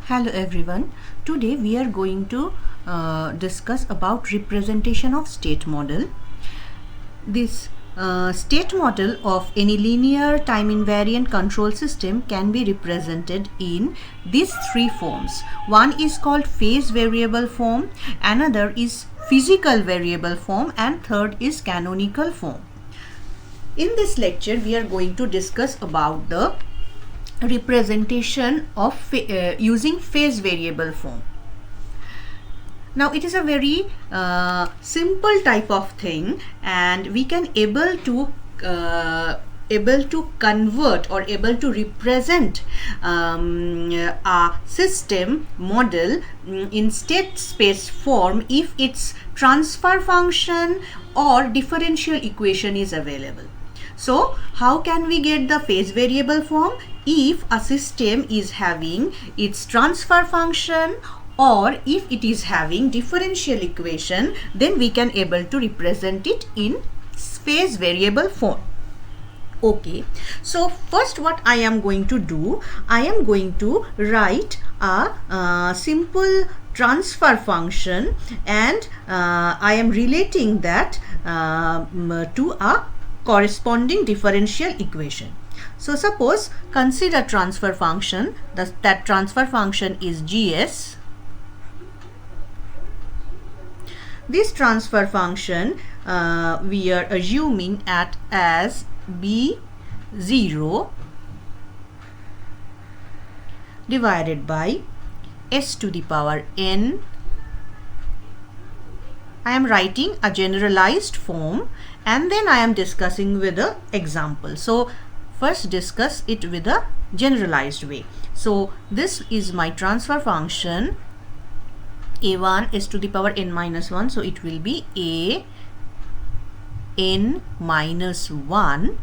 Hello everyone. Today we are going to discuss about representation of state model. This state model of any linear time invariant control system can be represented in these three forms. One is called phase variable form, another is physical variable form, and third is canonical form. In this lecture we are going to discuss about the representation of using phase variable form. Now it is a very simple type of thing, and we can able to convert or able to represent a system model in state space form if its transfer function or differential equation is available. So how can we get the phase variable form? If a system is having its transfer function or if it is having differential equation, then we can able to represent it in phase variable form. Okay, so first what I am going to do, I am going to write a simple transfer function, and I am relating that to a corresponding differential equation. So suppose consider transfer function, that transfer function is GS. This transfer function we are assuming as B0 divided by s to the power n. I am writing a generalized form and then I am discussing with an example. So first discuss it with a generalized way. So this is my transfer function a1 s to the power n minus 1. So it will be a n minus 1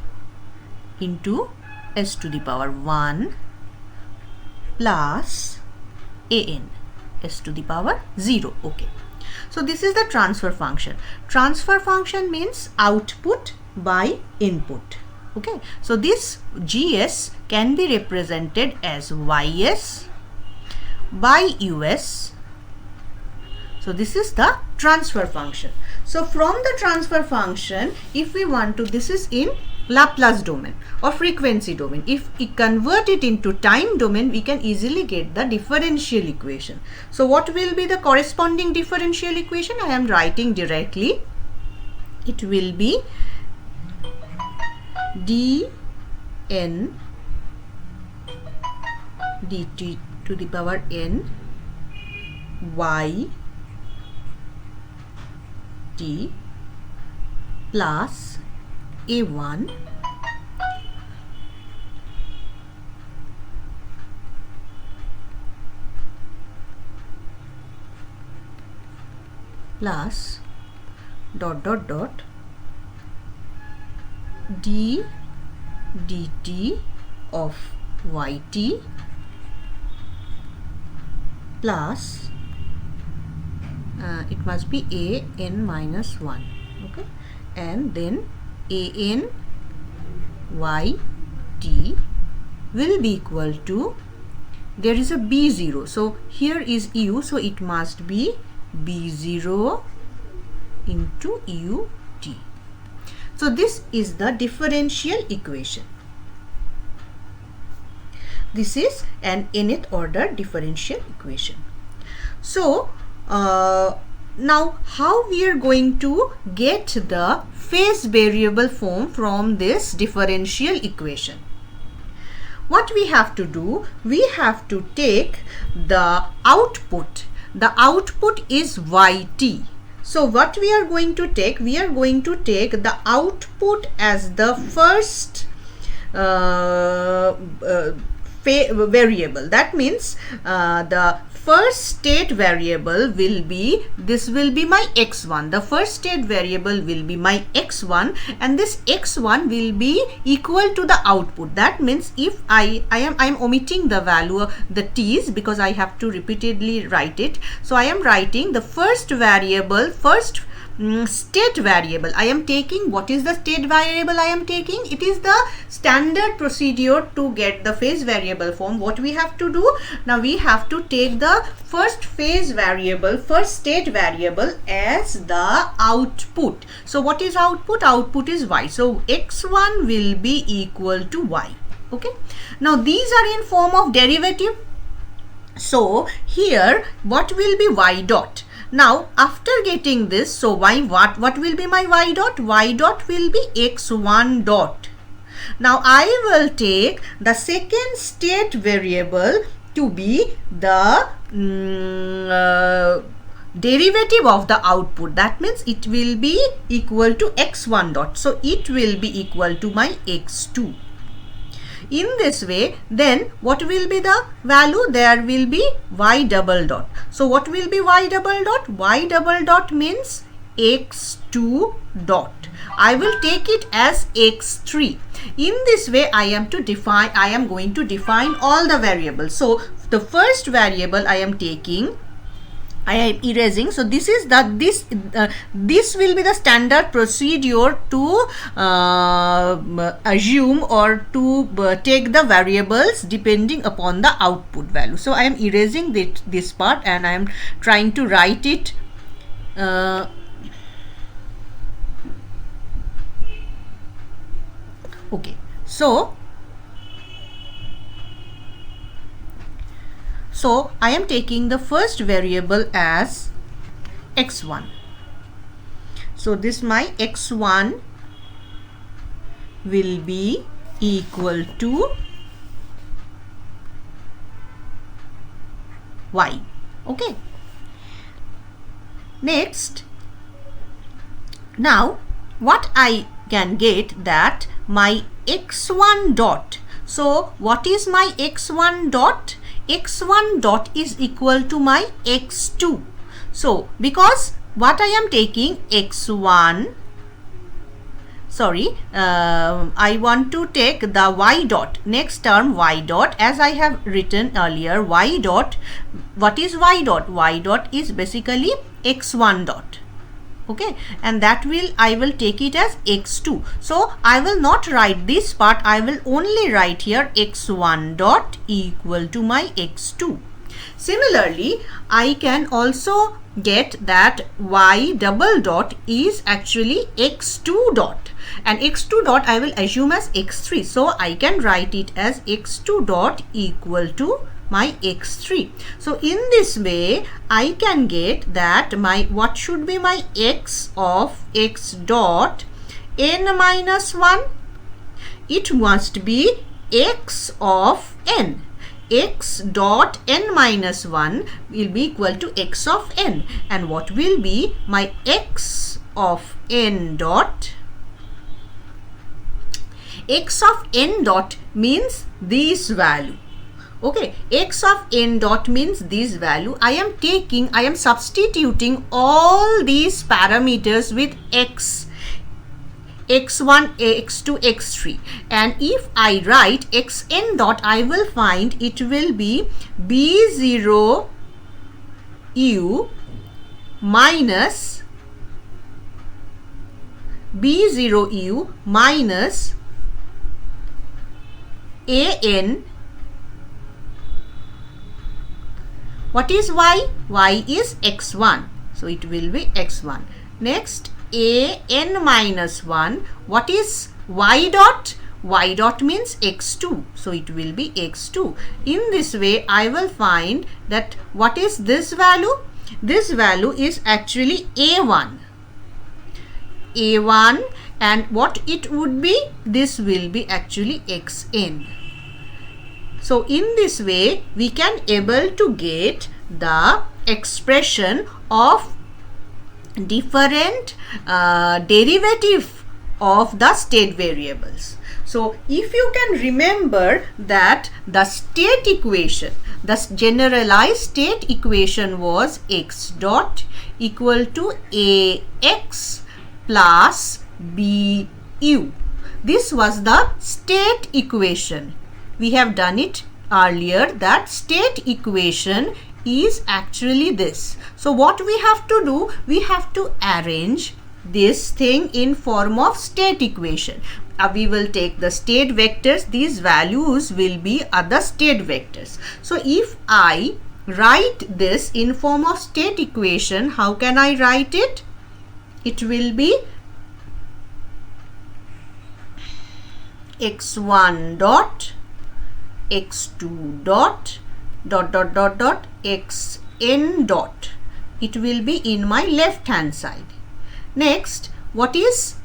into s to the power 1 plus an s to the power 0. Okay. So this is the transfer function. Transfer function means output by input. Okay. So this GS can be represented as YS by US. So this is the transfer function. So from the transfer function, if we want to, this is in Laplace domain or frequency domain. If we convert it into time domain, we can easily get the differential equation. So what will be the corresponding differential equation? I am writing directly. It will be dn dt to the power n y t plus a1 plus dot dot dot d dt of yt plus it must be a n minus 1. Okay, and then a n y t will be equal to, there is a b0, so here is u, so it must be b0 into ut. So this is the differential equation. This is an nth order differential equation. So now how we are going to get the phase variable form from this differential equation? What we have to do, we have to take the output. The output is yt. So what we are going to take? We are going to take the output as the first variable. That means the first state variable will be, this will be my x1. The first state variable will be my x1, and this x1 will be equal to the output. That means if I am omitting the value, the t's, because I have to repeatedly write it. So I am writing the first variable, first state variable. I am taking, what is the state variable I am taking? It is the standard procedure to get the phase variable form. What we have to do? Now we have to take the first phase variable, first state variable as the output. So what is output? Output is y. So x1 will be equal to y. Okay. Now these are in form of derivative. So here what will be y dot? Now after getting this, so y, what will be my y dot? Y dot will be x1 dot. Now I will take the second state variable to be the derivative of the output. That means it will be equal to x1 dot. So it will be equal to my x2. In this way, then what will be the value? There will be y double dot. So what will be y double dot? Y double dot means x2 dot. I will take it as x3. In this way, I am going to define all the variables. So the first variable I am taking, I am erasing. So this is this will be the standard procedure to assume or to take the variables depending upon the output value. So I am erasing this part and I am trying to write it okay. So I am taking the first variable as x1. So this my x1 will be equal to y. Okay. Next, now what I can get, that my x1 dot. So what is my x1 dot? X1 dot is equal to my x2. So because what I am taking x1, I want to take the y dot, next term y dot, as I have written earlier. Y dot, what is y dot? Y dot is basically x1 dot. Okay, and that I will take it as x2. So I will not write this part, I will only write here x1 dot equal to my x2. Similarly, I can also get that y double dot is actually x2 dot, and x2 dot I will assume as x3. So I can write it as x2 dot equal to my x3. So in this way I can get that what should be my x of x dot n minus 1? It must be x of n. X dot n minus 1 will be equal to x of n. And what will be my x of n dot? X of n dot means this value. Okay, x of n dot means this value. I am substituting all these parameters with x, x1, x2, x3, and if I write xn dot, I will find it will be b0 u minus b0 u minus an. What is y? Y is x1. So it will be x1. Next, an minus 1. What is y dot? Y dot means x2. So it will be x2. In this way, I will find that what is this value? This value is actually a1. a1, and what it would be? This will be actually xn. So in this way, we can able to get the expression of different derivative of the state variables. So if you can remember that the state equation, the generalized state equation was x dot equal to ax plus bu. This was the state equation. We have done it earlier that state equation is actually this. So what we have to do, we have to arrange this thing in form of state equation. We will take the state vectors, these values will be other state vectors. So if I write this in form of state equation, how can I write it? It will be x1 dot x2 dot xn dot. It will be in my left hand side. Next, what is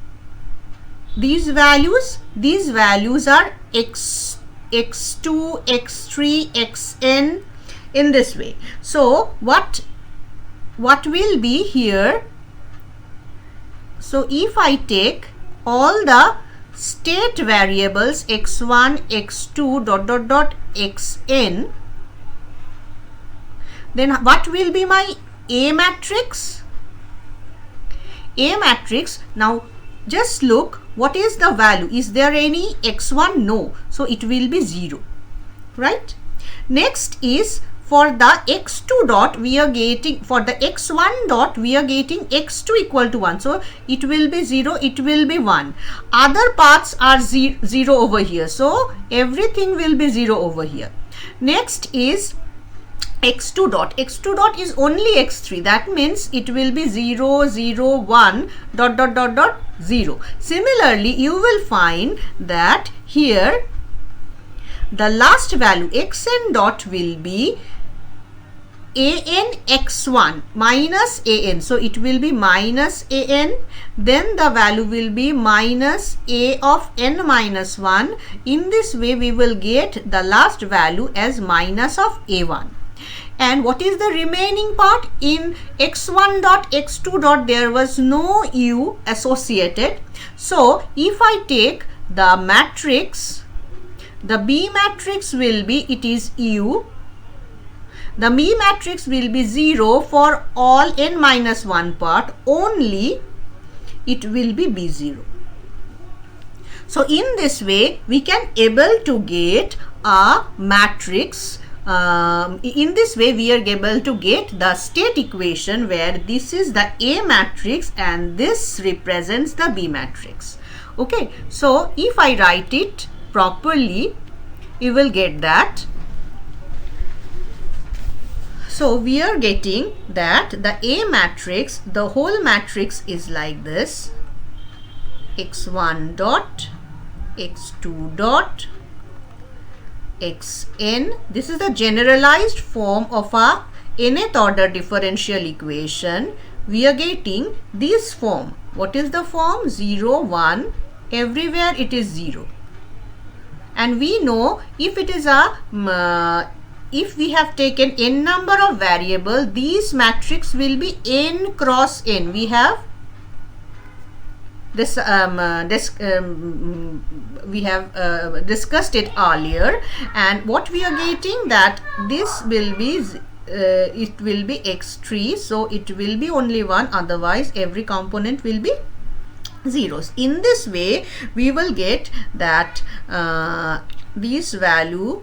these values? These values are x, x2, x3, xn, in this way. So what will be here? So if I take all the state variables x1, x2 xn, then what will be my A matrix? A matrix, now just look, what is the value? Is there any x1? No. So it will be 0, right? Next is for the x2 dot, we are getting, for the x1 dot, we are getting x2 equal to 1. So it will be 0, it will be 1. Other parts are 0 over here. So everything will be 0 over here. Next is x2 dot. x2 dot is only x3. That means it will be 0, 0, 1, dot 0. Similarly, you will find that here the last value xn dot will be an x1 minus an. So it will be minus an. Then the value will be minus a of n minus 1. In this way, we will get the last value as minus of a1. And what is the remaining part? In x1 dot, x2 dot, there was no u associated. So if I take the matrix, the B matrix will be, it is u. The B matrix will be 0 for all n minus 1 part, only it will be B0. So in this way, we can able to get a matrix. In this way, we are able to get the state equation where this is the A matrix and this represents the B matrix. Okay, so if I write it properly, you will get that. So we are getting that the A matrix, the whole matrix is like this: x1 dot, x2 dot, xn. This is the generalized form of a nth order differential equation. We are getting this form. What is the form? 0, 1. Everywhere it is 0. And we know if it is a if we have taken n number of variable, these matrix will be n cross n. We have this we have discussed it earlier, and what we are getting, that this will be it will be x3, so it will be only 1, otherwise every component will be zeros. In this way, we will get that this value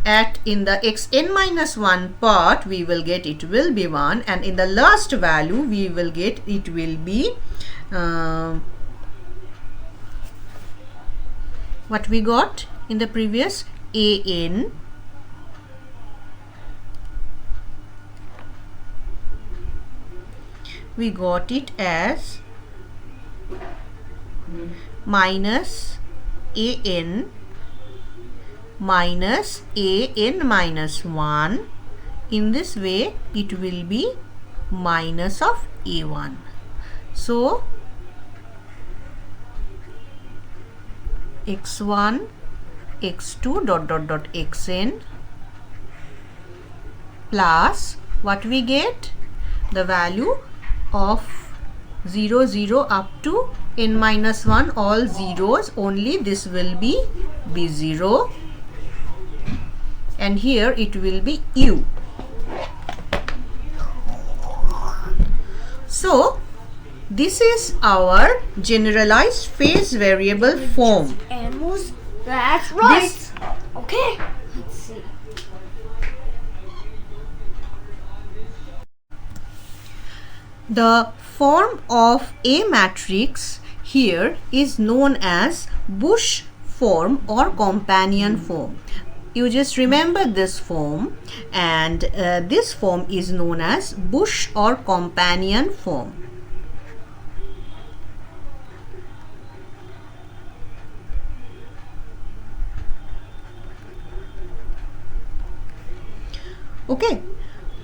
at in the xn minus 1 part, we will get it will be 1, and in the last value we will get it will be what we got in the previous an we got it as minus an minus an minus 1. In this way, it will be minus of a1. So x1, x2 dot xn plus what we get, the value of 0, 0 up to n minus 1, all zeros, only this will be b0, and here it will be u. So this is our generalized phase variable form. Animals. That's right. Okay, let's see. The form of A matrix here is known as Bush form or companion form. You just remember this form, and this form is known as Bush or companion form. Okay,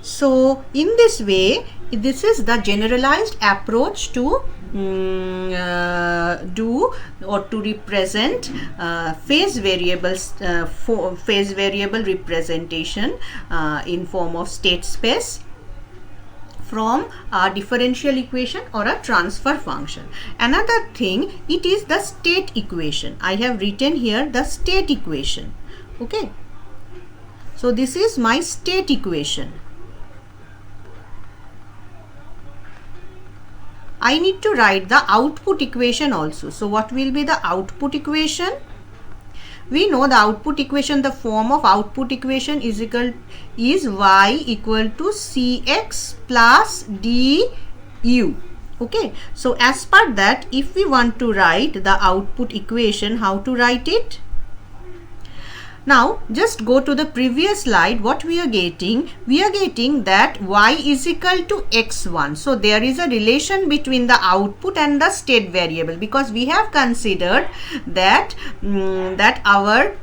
so in this way, this is the generalized approach to do or to represent phase variables, phase variable representation in form of state space from a differential equation or a transfer function. Another thing, it is the state equation. I have written here the state equation. Okay, so this is my state equation. I need to write the output equation also. So what will be the output equation? We know the output equation, the form of output equation is y equal to cx plus du. Okay, so as per that, if we want to write the output equation, how to write it? Now just go to the previous slide. What we are getting? We are getting that y is equal to x1. So there is a relation between the output and the state variable, because we have considered that that our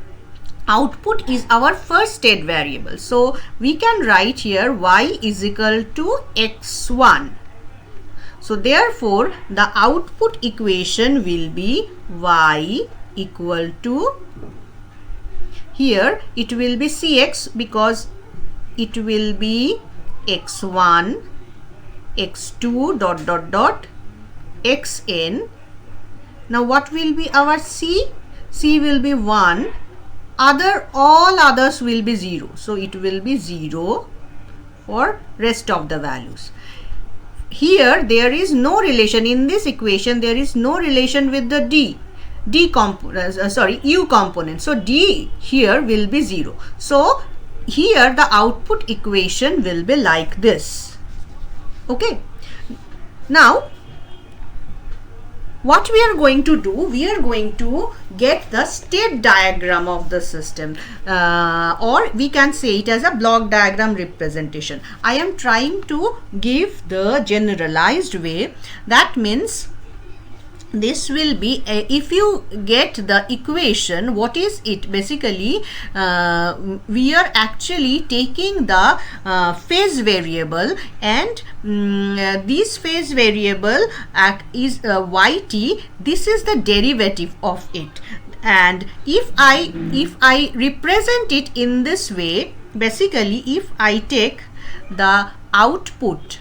output is our first state variable. So we can write here y is equal to x1. So therefore the output equation will be y equal to, here it will be cx because it will be x1 x2 dot dot dot xn. Now what will be our c? C will be 1, all others will be 0. So it will be 0 for rest of the values. Here there is no relation in this equation, there is no relation with the u component. So d here will be 0. So here the output equation will be like this. Okay, now what we are going to do, we are going to get the state diagram of the system, or we can say it as a block diagram representation. I am trying to give the generalized way. That means this will be if you get the equation, what is it? Basically we are actually taking the phase variable, and this phase variable is yt. This is the derivative of it, and if I represent it in this way, basically if I take the output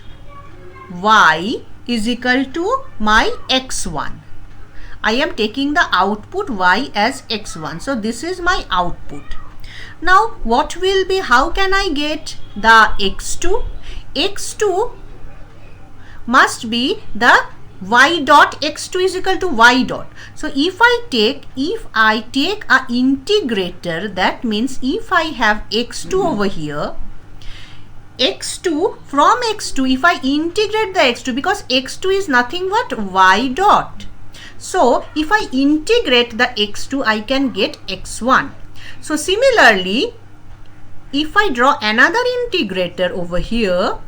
y is equal to my x1, I am taking the output y as x1. So this is my output. Now what will be, how can I get the x2? X2 must be the y dot x2 is equal to y dot. So if I take a integrator, that means if I have x2 over here, x2, from x2 if I integrate the x2, because x2 is nothing but y dot. So if I integrate the x2, I can get x1. So similarly, if I draw another integrator over here,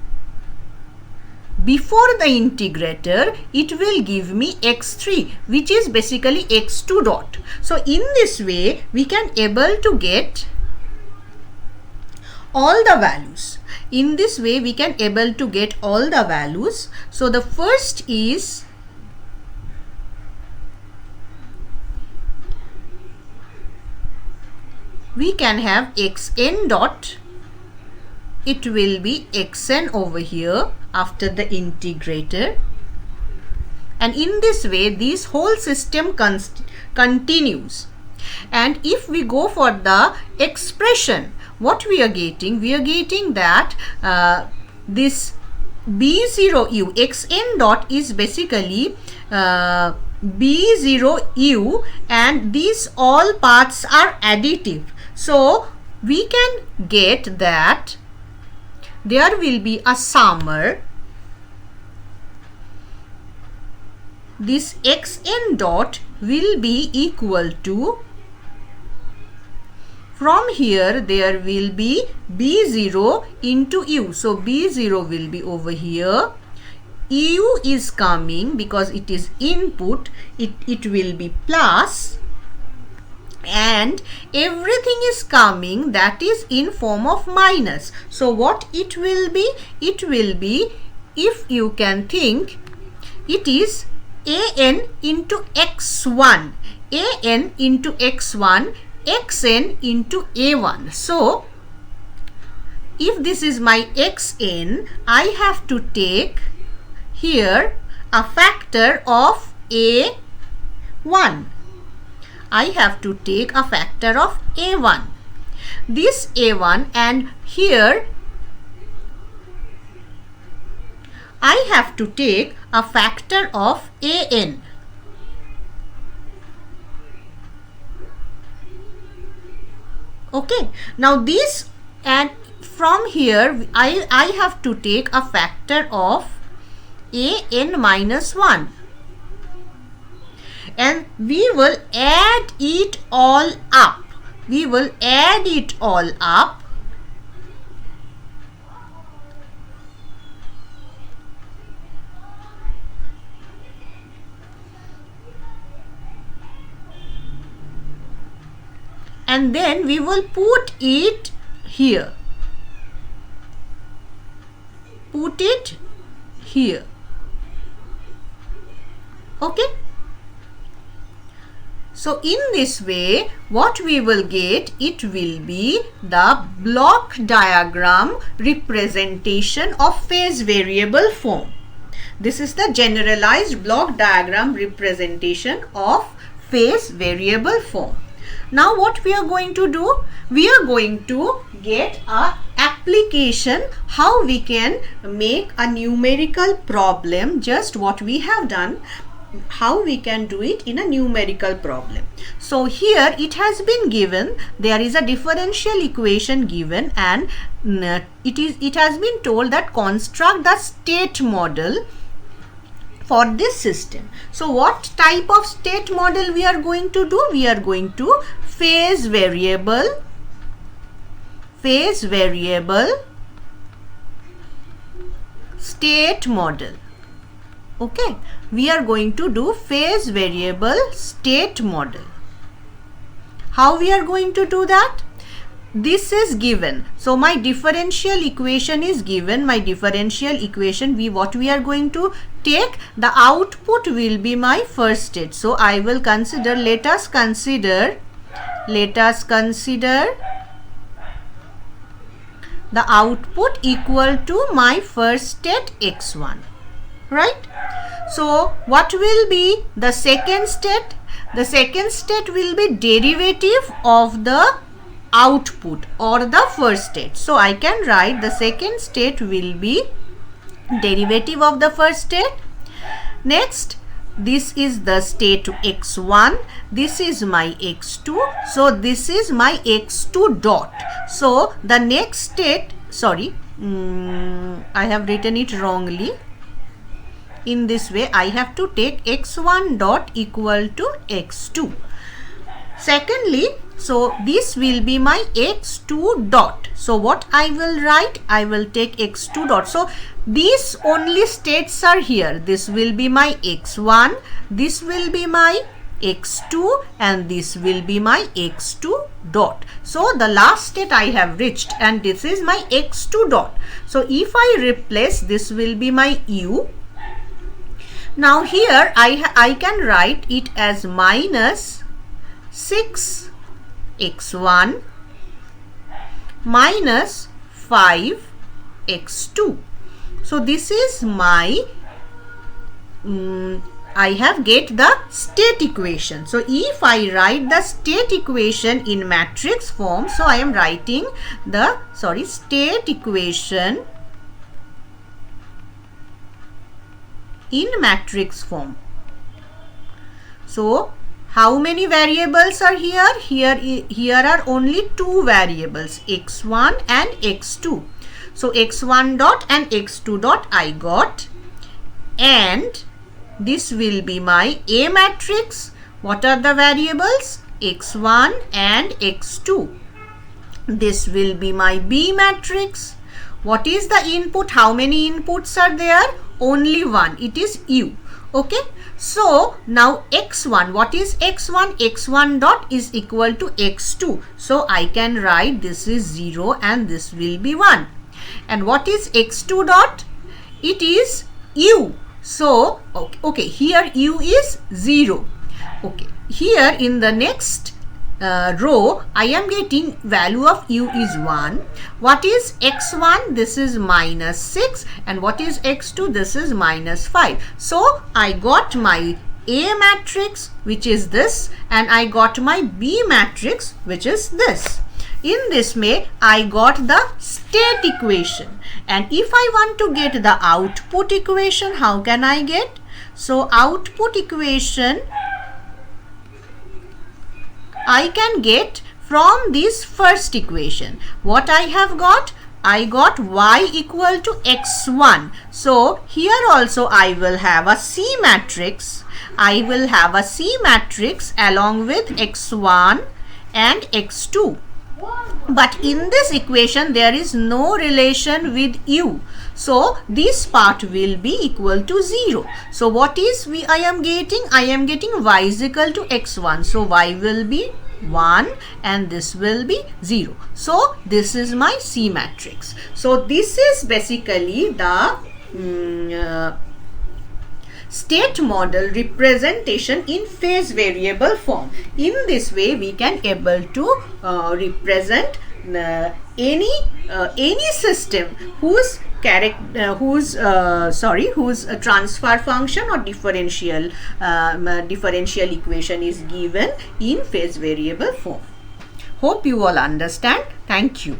before the integrator, it will give me x3, which is basically x2 dot. So in this way, we can able to get all the values. In this way, we can able to get all the values. So the first is we can have xn dot, it will be xn over here after the integrator, and in this way this whole system continues. And if we go for the expression, what we are getting? We are getting that this b0u xn dot is basically b0u, and these all parts are additive. So we can get that there will be a summer. This xn dot will be equal to, from here there will be b0 into u. So b0 will be over here. U is coming because it is input. It will be plus, and everything is coming that is in form of minus. So what it will be? It will be, if you can think, it is an into x1, an into x1, xn into a1. So if this is my xn, I have to take here a factor of a1. I have to take a factor of a1. This a1, and here I have to take a factor of an. Okay, now this, and from here I have to take a factor of an minus 1, and we will add it all up. We will add it all up. And then we will put it here. Put it here. Okay. So in this way, what we will get, it will be the block diagram representation of phase variable form. This is the generalized block diagram representation of phase variable form. Now what we are going to do? We are going to get a application how we can make a numerical problem, just what we have done, how we can do it in a numerical problem. So here it has been given, there is a differential equation given, and it has been told that construct the state model for this system. So what type of state model we are going to do? We are going to phase variable state model. Okay, we are going to do phase variable state model. How we are going to do that? This is given. So my differential equation is given. My differential equation, what we are going to take, the output will be my first state. So I will consider, let us consider the output equal to my first state x1, right? So what will be the second state? The second state will be derivative of the output or the first state. So I can write the second state will be derivative of the first state. Next, this is the state x1, this is my x2, so this is my x2 dot. So the next state, sorry, I have written it wrongly. In this way I have to take x1 dot equal to x2. Secondly, so this will be my x2 dot. So what I will write? I will take x2 dot. So these only states are here. This will be my x1, this will be my x2, and this will be my x2 dot. So the last state I have reached, and this is my x2 dot. So if I replace, this will be my u. Now here I can write it as minus 6 x1 minus 5 x2. So this is my I have get the state equation. So if I write the state equation in matrix form, so I am writing the state equation in matrix form. So How many variables are here? Here are only two variables, x1 and x2. So x1 dot and x2 dot I got, and this will be my A matrix. What are the variables? x1 and x2. This will be my B matrix. What is the input? How many inputs are there? Only one. It is U. Okay. So now x1. What is x1? x1 dot is equal to x2. So I can write this is 0 and this will be 1. And what is x2 dot? It is U. So okay, here U is 0. Okay, here in the next row I am getting value of U is 1. What is x1? This is minus 6, and what is x2? This is minus 5. So I got my A matrix, which is this, and I got my B matrix, which is this. In this way I got the state equation, and if I want to get the output equation, how can I get? So output equation I can get from this first equation. What I have got? I got y equal to x1. So here also I will have a C matrix. I will have a C matrix along with x1 and x2. But in this equation there is no relation with U. So this part will be equal to 0. So what is I am getting? I am getting y is equal to x1. So y will be 1 and this will be 0. So this is my C matrix. So this is basically the state model representation in phase variable form. In this way we can able to represent any system whose transfer function or differential equation is given in phase variable form. Hope you all understand. Thank you.